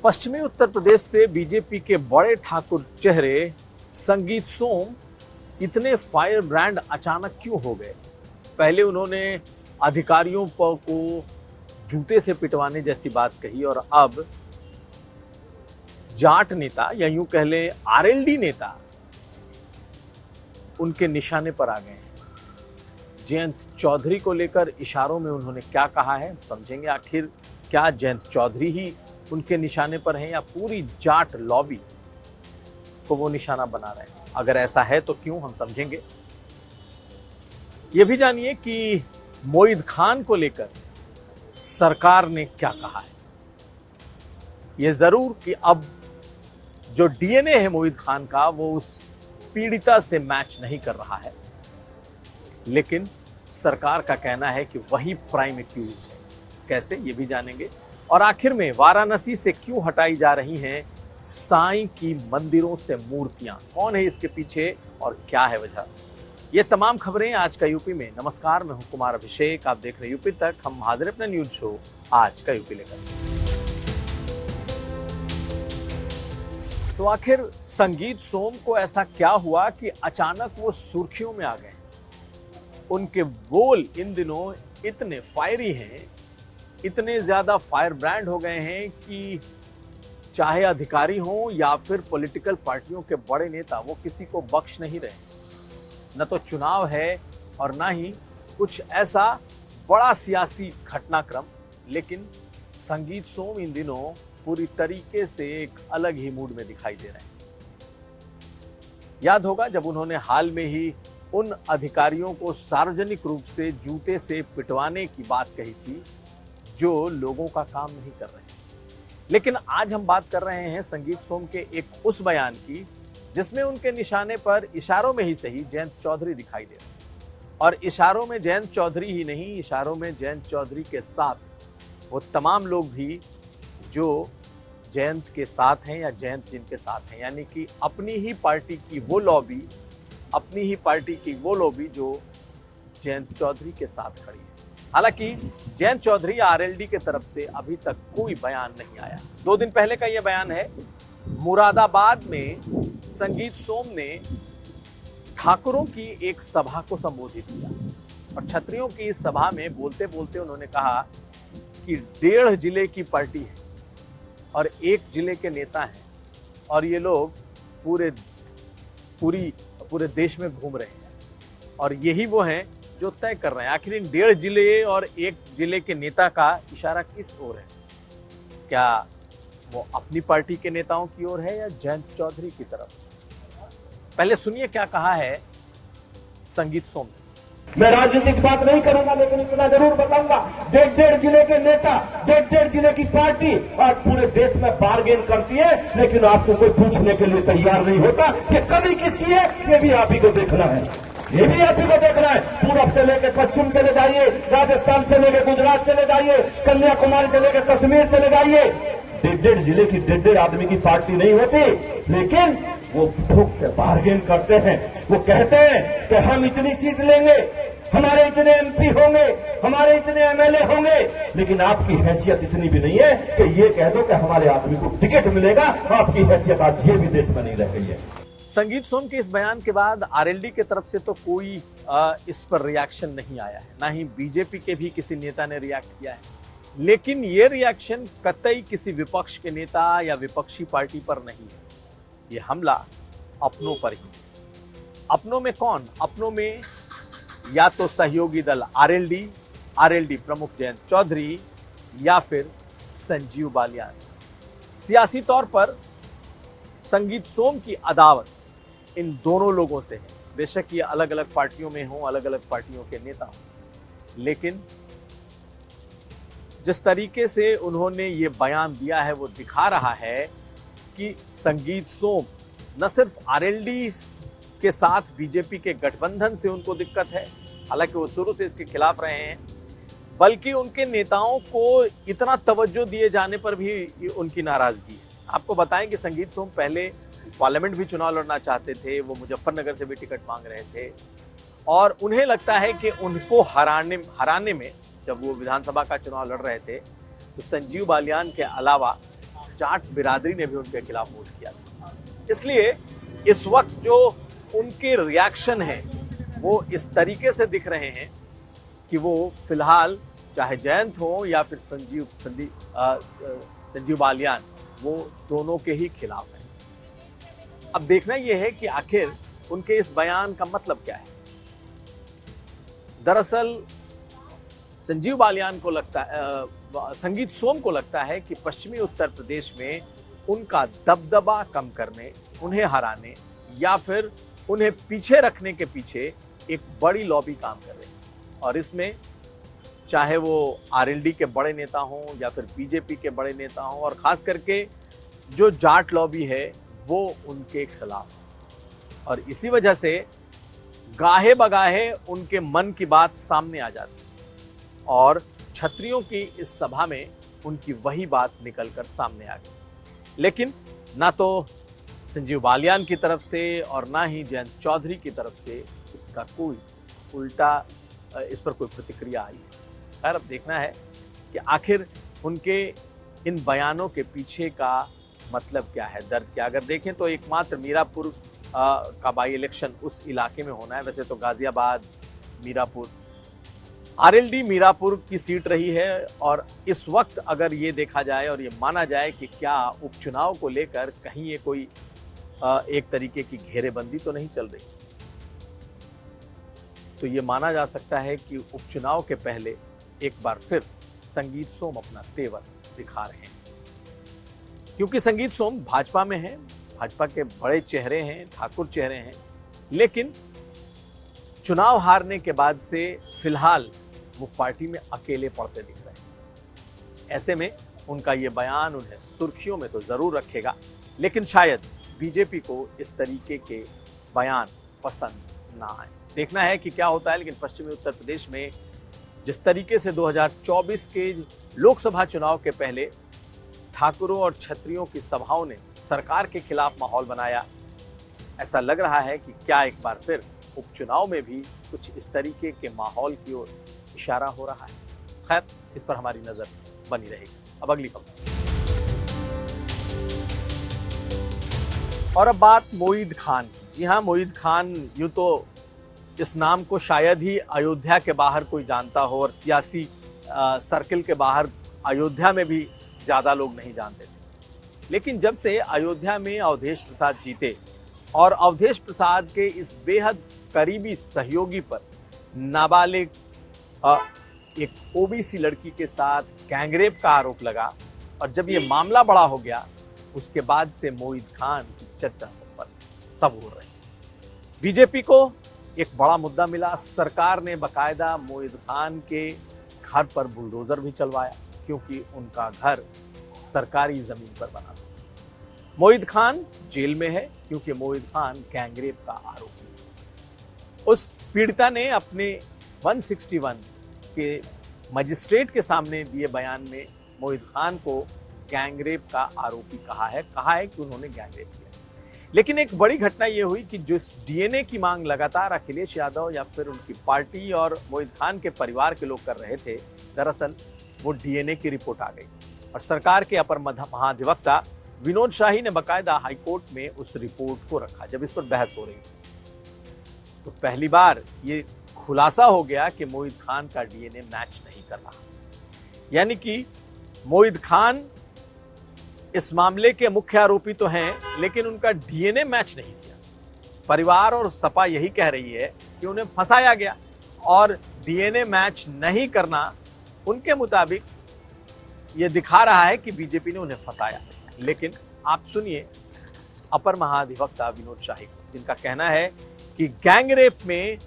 पश्चिमी उत्तर प्रदेश से बीजेपी के बड़े ठाकुर चेहरे संगीत सोम इतने फायर ब्रांड अचानक क्यों हो गए? पहले उन्होंने अधिकारियों को जूते से पिटवाने जैसी बात कही और अब जाट नेता या यूं कह लें आरएलडी नेता उनके निशाने पर आ गए हैं। जयंत चौधरी को लेकर इशारों में उन्होंने क्या कहा है समझेंगे। आखिर क्या जयंत चौधरी ही उनके निशाने पर हैं या पूरी जाट लॉबी को वो निशाना बना रहे हैं? अगर ऐसा है तो क्यों, हम समझेंगे। यह भी जानिए कि मोईद खान को लेकर सरकार ने क्या कहा है। यह जरूर कि अब जो डीएनए है मोईद खान का वो उस पीड़िता से मैच नहीं कर रहा है, लेकिन सरकार का कहना है कि वही प्राइम एक्यूज्ड है। कैसे, ये भी जानेंगे। और आखिर में वाराणसी से क्यों हटाई जा रही हैं साईं की मंदिरों से मूर्तियां? कौन है इसके पीछे और क्या है वजह? ये तमाम खबरें आज का यूपी में। नमस्कार, मैं हूं कुमार अभिषेक, आप देख रहे यूपी तक। हम हाजिर अपना न्यूज शो आज का यूपी लेकर। तो आखिर संगीत सोम को ऐसा क्या हुआ कि अचानक वो सुर्खियों में आ गए? उनके बोल इन दिनों इतने फायरी हैं, इतने ज्यादा फायर ब्रांड हो गए हैं कि चाहे अधिकारी हों या फिर पॉलिटिकल पार्टियों के बड़े नेता, वो किसी को बख्श नहीं रहे। न तो चुनाव है और न ही कुछ ऐसा बड़ा सियासी घटनाक्रम, लेकिन संगीत सोम इन दिनों पूरी तरीके से एक अलग ही मूड में दिखाई दे रहे हैं। याद होगा जब उन्होंने हाल में ही उन अधिकारियों को सार्वजनिक रूप से जूते से पिटवाने की बात कही थी जो लोगों का काम नहीं कर रहे हैं। लेकिन आज हम बात कर रहे हैं संगीत सोम के एक उस बयान की जिसमें उनके निशाने पर इशारों में ही सही जयंत चौधरी दिखाई दे रहे हैं। और इशारों में जयंत चौधरी ही नहीं, इशारों में जयंत चौधरी के साथ वो तमाम लोग भी जो जयंत के साथ हैं या जयंत जिनके साथ हैं, यानी कि अपनी ही पार्टी की वो लॉबी, अपनी ही पार्टी की वो लॉबी जो जयंत चौधरी के साथ खड़ी है। हालांकि जयंत चौधरी आरएलडी के तरफ से अभी तक कोई बयान नहीं आया। 2 दिन पहले का यह बयान है। मुरादाबाद में संगीत सोम ने ठाकुरों की एक सभा को संबोधित किया और छत्रियों की इस सभा में बोलते बोलते उन्होंने कहा कि 1.5 जिले की पार्टी है और 1 जिले के नेता हैं और ये लोग पूरे देश में घूम रहे हैं और यही वो हैं जो तय कर रहे हैं आखिर इन 1.5 जिले और 1 जिले के नेता का इशारा किस ओर है। क्या वो अपनी पार्टी के नेताओं की ओर है या जयंत चौधरी की तरफ? पहले सुनिए क्या कहा है संगीत सोम ने। मैं राजनीतिक बात नहीं करूंगा, लेकिन इतना जरूर बताऊंगा, 1.5 जिले के नेता, 1.5 जिले की पार्टी और पूरे देश में बार्गेन करती है, लेकिन आपको कोई पूछने के लिए तैयार नहीं होता कि कमी किसकी है। ये भी आप ही को देखना है, ये भी आप ही को देखना है। पूरब से लेकर पश्चिम चले जाइए, राजस्थान से लेकर गुजरात चले जाइए, कन्याकुमारी से लेकर कश्मीर चले जाइए। 1.5 जिले की 1.5 आदमी की पार्टी नहीं होती, लेकिन वो ठोक के बार्गेन करते हैं। वो कहते हैं कि हम इतनी सीट लेंगे, हमारे इतने एमपी होंगे, हमारे इतने एमएलए होंगे, लेकिन आपकी हैसियत इतनी भी नहीं है कि ये कह दो कि हमारे आदमी को टिकट मिलेगा। आपकी हैसियत आज ये भी देश में नहीं रह गई है। संगीत सोम के इस बयान के बाद आरएलडी की तरफ से तो कोई इस पर रिएक्शन नहीं आया है, ना ही बीजेपी के भी किसी नेता ने रिएक्ट किया है। लेकिन ये रिएक्शन कतई किसी विपक्ष के नेता या विपक्षी पार्टी पर नहीं है। ये हमला अपनों पर ही। अपनों में कौन? अपनों में या तो सहयोगी दल आरएलडी प्रमुख जयंत चौधरी या फिर संजीव बालियान। सियासी तौर पर संगीत सोम की अदावत इन दोनों लोगों से है। बेशक ये अलग अलग पार्टियों में हों, अलग अलग पार्टियों के नेता हों, लेकिन जिस तरीके से उन्होंने ये बयान दिया है वो दिखा रहा है कि संगीत सोम न सिर्फ आरएलडी के साथ बीजेपी के गठबंधन से उनको दिक्कत है, हालांकि वो शुरू से इसके खिलाफ रहे हैं, बल्कि उनके नेताओं को इतना तवज्जो दिए जाने पर भी उनकी नाराजगी है। आपको बताएं कि संगीत सोम पहले पार्लियामेंट भी चुनाव लड़ना चाहते थे, वो मुजफ्फरनगर से भी टिकट मांग रहे थे और उन्हें लगता है कि उनको हराने में, जब वो विधानसभा का चुनाव लड़ रहे थे, तो संजीव बालियान के अलावा जाट बिरादरी ने भी उनके खिलाफ वोट किया था। इसलिए इस वक्त जो उनके रिएक्शन है वो इस तरीके से दिख रहे हैं कि वो फिलहाल चाहे जयंत हो या फिर संजीव बालियान, वो दोनों के ही खिलाफ हैं। अब देखना यह है कि आखिर उनके इस बयान का मतलब क्या है। दरअसल संजीव बालियान को लगता है, संगीत सोम को लगता है कि पश्चिमी उत्तर प्रदेश में उनका दबदबा कम करने, उन्हें हराने या फिर उन्हें पीछे रखने के पीछे एक बड़ी लॉबी काम कर रही है। और इसमें चाहे वो आरएलडी के बड़े नेता हों या फिर बीजेपी के बड़े नेता हों, और खास करके जो जाट लॉबी है वो उनके खिलाफ है। और इसी वजह से गाहे बगाहे उनके मन की बात सामने आ जाती है और छत्रियों की इस सभा में उनकी वही बात निकलकर सामने आ गई। लेकिन ना तो संजीव बालियान की तरफ से और ना ही जयंत चौधरी की तरफ से इसका कोई उल्टा, इस पर कोई प्रतिक्रिया आई है। खैर, अब देखना है कि आखिर उनके इन बयानों के पीछे का मतलब क्या है, दर्द क्या। अगर देखें तो एकमात्र मीरापुर का बाई इलेक्शन उस इलाके में होना है। वैसे तो गाजियाबाद, मीरापुर, आरएलडी मीरापुर की सीट रही है। और इस वक्त अगर ये देखा जाए और ये माना जाए कि क्या उपचुनाव को लेकर कहीं ये कोई एक तरीके की घेरेबंदी तो नहीं चल रही, तो ये माना जा सकता है कि उपचुनाव के पहले एक बार फिर संगीत सोम अपना तेवर दिखा रहे हैं। क्योंकि संगीत सोम भाजपा में हैं, भाजपा के बड़े चेहरे हैं, ठाकुर चेहरे हैं, लेकिन चुनाव हारने के बाद से फिलहाल वो पार्टी में अकेले पड़ते दिख रहे हैं। ऐसे में उनका ये बयान उन्हें सुर्खियों में तो जरूर रखेगा, लेकिन शायद बीजेपी को इस तरीके के बयान पसंद ना आए। देखना है कि क्या होता है। लेकिन पश्चिमी उत्तर प्रदेश में जिस तरीके से 2024 के लोकसभा चुनाव के पहले ठाकुरों और छत्रियों की सभाओं ने सरकार के खिलाफ माहौल बनाया, ऐसा लग रहा है कि क्या एक बार फिर उपचुनाव में भी कुछ इस तरीके के माहौल की ओर इशारा हो रहा है। खैर, इस पर हमारी नजर बनी रहेगी। अब अगली खबर। और अब बात मोईद खान की। जी हाँ, मोईद खान, यूं तो इस नाम को शायद ही अयोध्या के बाहर कोई जानता हो और सियासी सर्किल के बाहर अयोध्या में भी ज़्यादा लोग नहीं जानते थे। लेकिन जब से अयोध्या में अवधेश प्रसाद जीते और अवधेश प्रसाद के इस बेहद करीबी सहयोगी पर नाबालिग एक ओबीसी लड़की के साथ गैंगरेप का आरोप लगा और जब ये मामला बड़ा हो गया, उसके बाद से मोईद खान की चर्चा सब हो रही। बीजेपी को एक बड़ा मुद्दा मिला। सरकार ने बकायदा मोईद खान के घर पर बुलडोजर भी चलवाया, क्योंकि उनका घर सरकारी जमीन पर बना था। मोईद खान जेल में है क्योंकि मोईद खान गैंगरेप का आरोपी है। उस पीड़िता ने अपने 161 के मजिस्ट्रेट के सामने दिए बयान में मोईद खान को गैंगरेप का आरोपी कहा है कि उन्होंने गैंगरेप किया। लेकिन एक बड़ी घटना यह हुई कि जो डीएनए की मांग लगातार अखिलेश यादव या फिर उनकी पार्टी और मोईद खान के परिवार के लोग कर रहे थे, दरअसल वो डीएनए की रिपोर्ट आ गई और सरकार के अपर महाधिवक्ता विनोद शाही ने बकायदा हाईकोर्ट में उस रिपोर्ट को रखा। जब इस पर बहस हो रही थी तो पहली बार ये खुलासा हो गया कि मोईद खान का डीएनए मैच नहीं कर रहा। यानी कि मोईद खान इस मामले के मुख्य आरोपी तो हैं, लेकिन उनका डीएनए मैच नहीं किया। परिवार और सपा यही कह रही है कि उन्हें फंसाया गया और डीएनए मैच नहीं करना उनके मुताबिक ये दिखा रहा है कि बीजेपी ने उन्हें फंसाया। लेकिन आप सुनिए अपर महाधिवक्ता विनोद शाही को, जिनका कहना है कि गैंगरेप में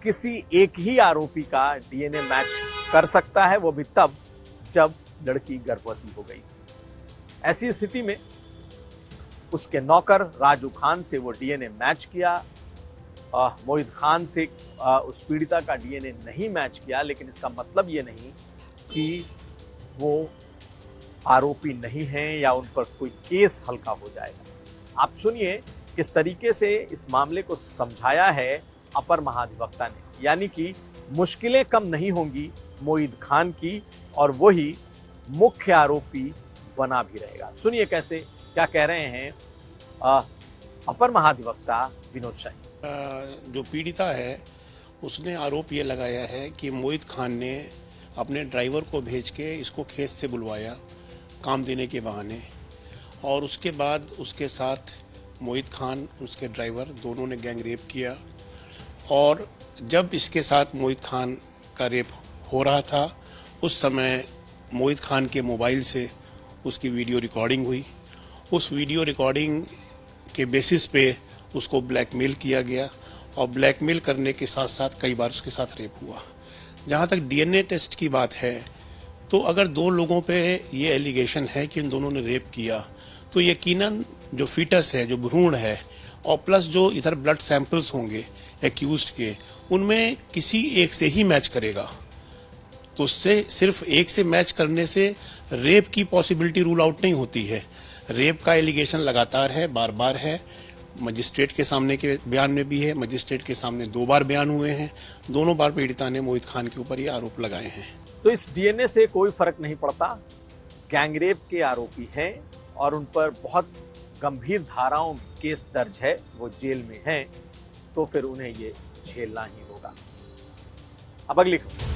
किसी एक ही आरोपी का डीएनए मैच कर सकता है, वो भी तब जब लड़की गर्भवती हो गई। ऐसी स्थिति में उसके नौकर राजू खान से वो डीएनए मैच किया। मोईद खान से उस पीड़िता का डीएनए नहीं मैच किया, लेकिन इसका मतलब ये नहीं कि वो आरोपी नहीं हैं या उन पर कोई केस हल्का हो जाएगा। आप सुनिए किस तरीके से इस मामले को समझाया है अपर महाधिवक्ता ने। यानी कि मुश्किलें कम नहीं होंगी मोईद खान की और वही मुख्य आरोपी बना भी रहेगा। सुनिए कैसे क्या कह रहे हैं अपर महाधिवक्ता विनोद शाही। जो पीड़िता है उसने आरोप ये लगाया है कि मोहित खान ने अपने ड्राइवर को भेज के इसको खेत से बुलवाया काम देने के बहाने, और उसके बाद उसके साथ मोहित खान उसके ड्राइवर दोनों ने गैंग रेप किया। और जब इसके साथ मोहित खान का रेप हो रहा था उस समय मोहित खान के मोबाइल से उसकी वीडियो रिकॉर्डिंग हुई। उस वीडियो रिकॉर्डिंग के बेसिस पे उसको ब्लैकमेल किया गया और ब्लैकमेल करने के साथ साथ कई बार उसके साथ रेप हुआ। जहाँ तक डीएनए टेस्ट की बात है तो अगर दो लोगों पे ये एलिगेशन है कि इन दोनों ने रेप किया तो यकीनन जो फीटस है, जो भ्रूण है, और प्लस जो इधर ब्लड सैंपल्स होंगे एक्यूज्ड के, उनमें किसी एक से ही मैच करेगा। तो उससे सिर्फ एक से मैच करने से रेप की पॉसिबिलिटी रूल आउट नहीं होती है। रेप का एलिगेशन लगातार है, बार बार है, मजिस्ट्रेट के सामने के बयान में भी है, मजिस्ट्रेट के सामने 2 बार बयान हुए हैं। दोनों बार पीड़िता ने मोहित खान के ऊपर ये आरोप लगाए हैं। तो इस डीएनए से कोई फर्क नहीं पड़ता, गैंगरेप के आरोपी हैं और उन पर बहुत गंभीर धाराओं में केस दर्ज है, वो जेल में हैं, तो फिर उन्हें ये झेलना ही होगा। अब अगली खबर।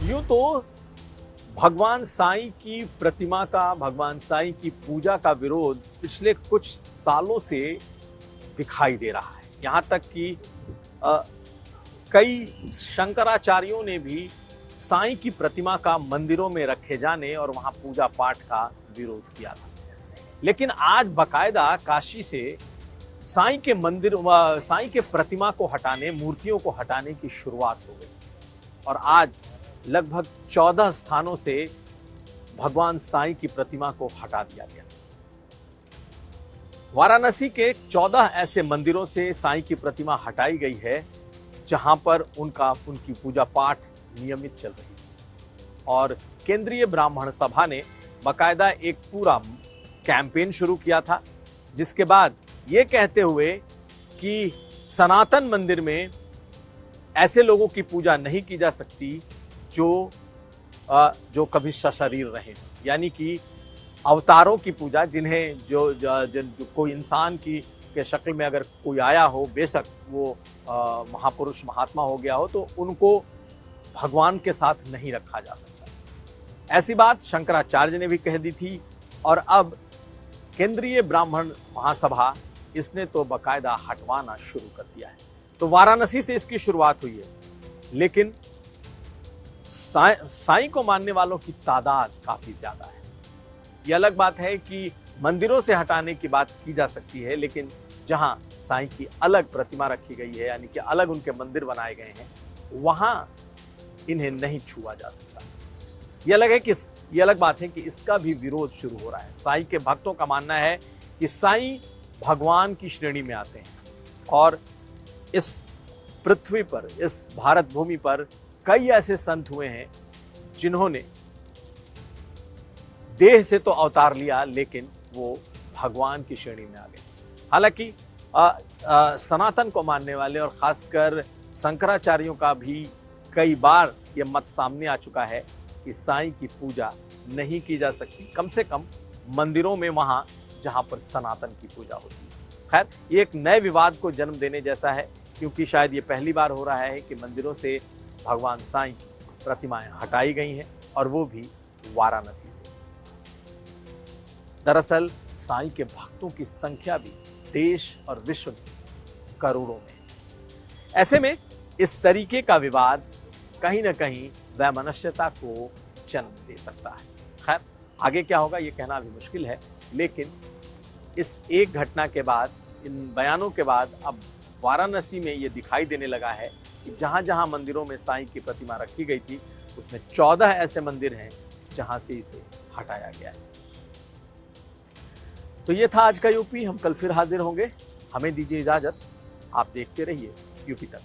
यूं तो भगवान साईं की प्रतिमा का, भगवान साईं की पूजा का विरोध पिछले कुछ सालों से दिखाई दे रहा है। यहां तक कि कई शंकराचार्यों ने भी साईं की प्रतिमा का मंदिरों में रखे जाने और वहां पूजा पाठ का विरोध किया था। लेकिन आज बकायदा काशी से साईं के मंदिर, साईं के प्रतिमा को हटाने, मूर्तियों को हटाने की शुरुआत हो गई और आज लगभग 14 स्थानों से भगवान साईं की प्रतिमा को हटा दिया गया। वाराणसी के 14 ऐसे मंदिरों से साईं की प्रतिमा हटाई गई है जहां पर उनकी पूजा पाठ नियमित चल रही है। और केंद्रीय ब्राह्मण सभा ने बकायदा एक पूरा कैंपेन शुरू किया था, जिसके बाद ये कहते हुए कि सनातन मंदिर में ऐसे लोगों की पूजा नहीं की जा सकती जो कभी सशरीर रहे, यानी कि अवतारों की पूजा, जिन्हें जो कोई इंसान की के शक्ल में अगर कोई आया हो, बेशक वो महापुरुष महात्मा हो गया हो, तो उनको भगवान के साथ नहीं रखा जा सकता। ऐसी बात शंकराचार्य ने भी कह दी थी और अब केंद्रीय ब्राह्मण महासभा इसने तो बकायदा हटवाना शुरू कर दिया है। तो वाराणसी से इसकी शुरुआत हुई है, लेकिन साईं को मानने वालों की तादाद काफी ज्यादा है। ये अलग बात है कि मंदिरों से हटाने की बात की जा सकती है, लेकिन जहां साईं की अलग प्रतिमा रखी गई है, यानी कि अलग उनके मंदिर बनाए गए हैं, वहां इन्हें नहीं छुआ जा सकता। ये अलग बात है कि इसका भी विरोध शुरू हो रहा है। साईं के भक्तों का मानना है कि साईं भगवान की श्रेणी में आते हैं और इस पृथ्वी पर, इस भारत भूमि पर कई ऐसे संत हुए हैं जिन्होंने देह से तो अवतार लिया, लेकिन वो भगवान की श्रेणी में आ गए। हालांकि सनातन को मानने वाले और खासकर शंकराचार्यों का भी कई बार ये मत सामने आ चुका है कि साईं की पूजा नहीं की जा सकती, कम से कम मंदिरों में, वहां जहां पर सनातन की पूजा होती है। खैर, ये एक नए विवाद को जन्म देने जैसा है, क्योंकि शायद ये पहली बार हो रहा है कि मंदिरों से भगवान साईं की प्रतिमाएं हटाई गई हैं, और वो भी वाराणसी से। दरअसल साईं के भक्तों की संख्या भी देश और विश्व में करोड़ों में है। ऐसे में इस तरीके का विवाद कहीं ना कहीं वैमनस्यता को जन्म दे सकता है। खैर, आगे क्या होगा ये कहना भी मुश्किल है, लेकिन इस एक घटना के बाद, इन बयानों के बाद, अब वाराणसी में ये दिखाई देने लगा है कि जहां जहां मंदिरों में साईं की प्रतिमा रखी गई थी, उसमें 14 ऐसे मंदिर हैं जहां से इसे हटाया गया है। तो ये था आज का यूपी। हम कल फिर हाजिर होंगे। हमें दीजिए इजाजत। आप देखते रहिए यूपी तक।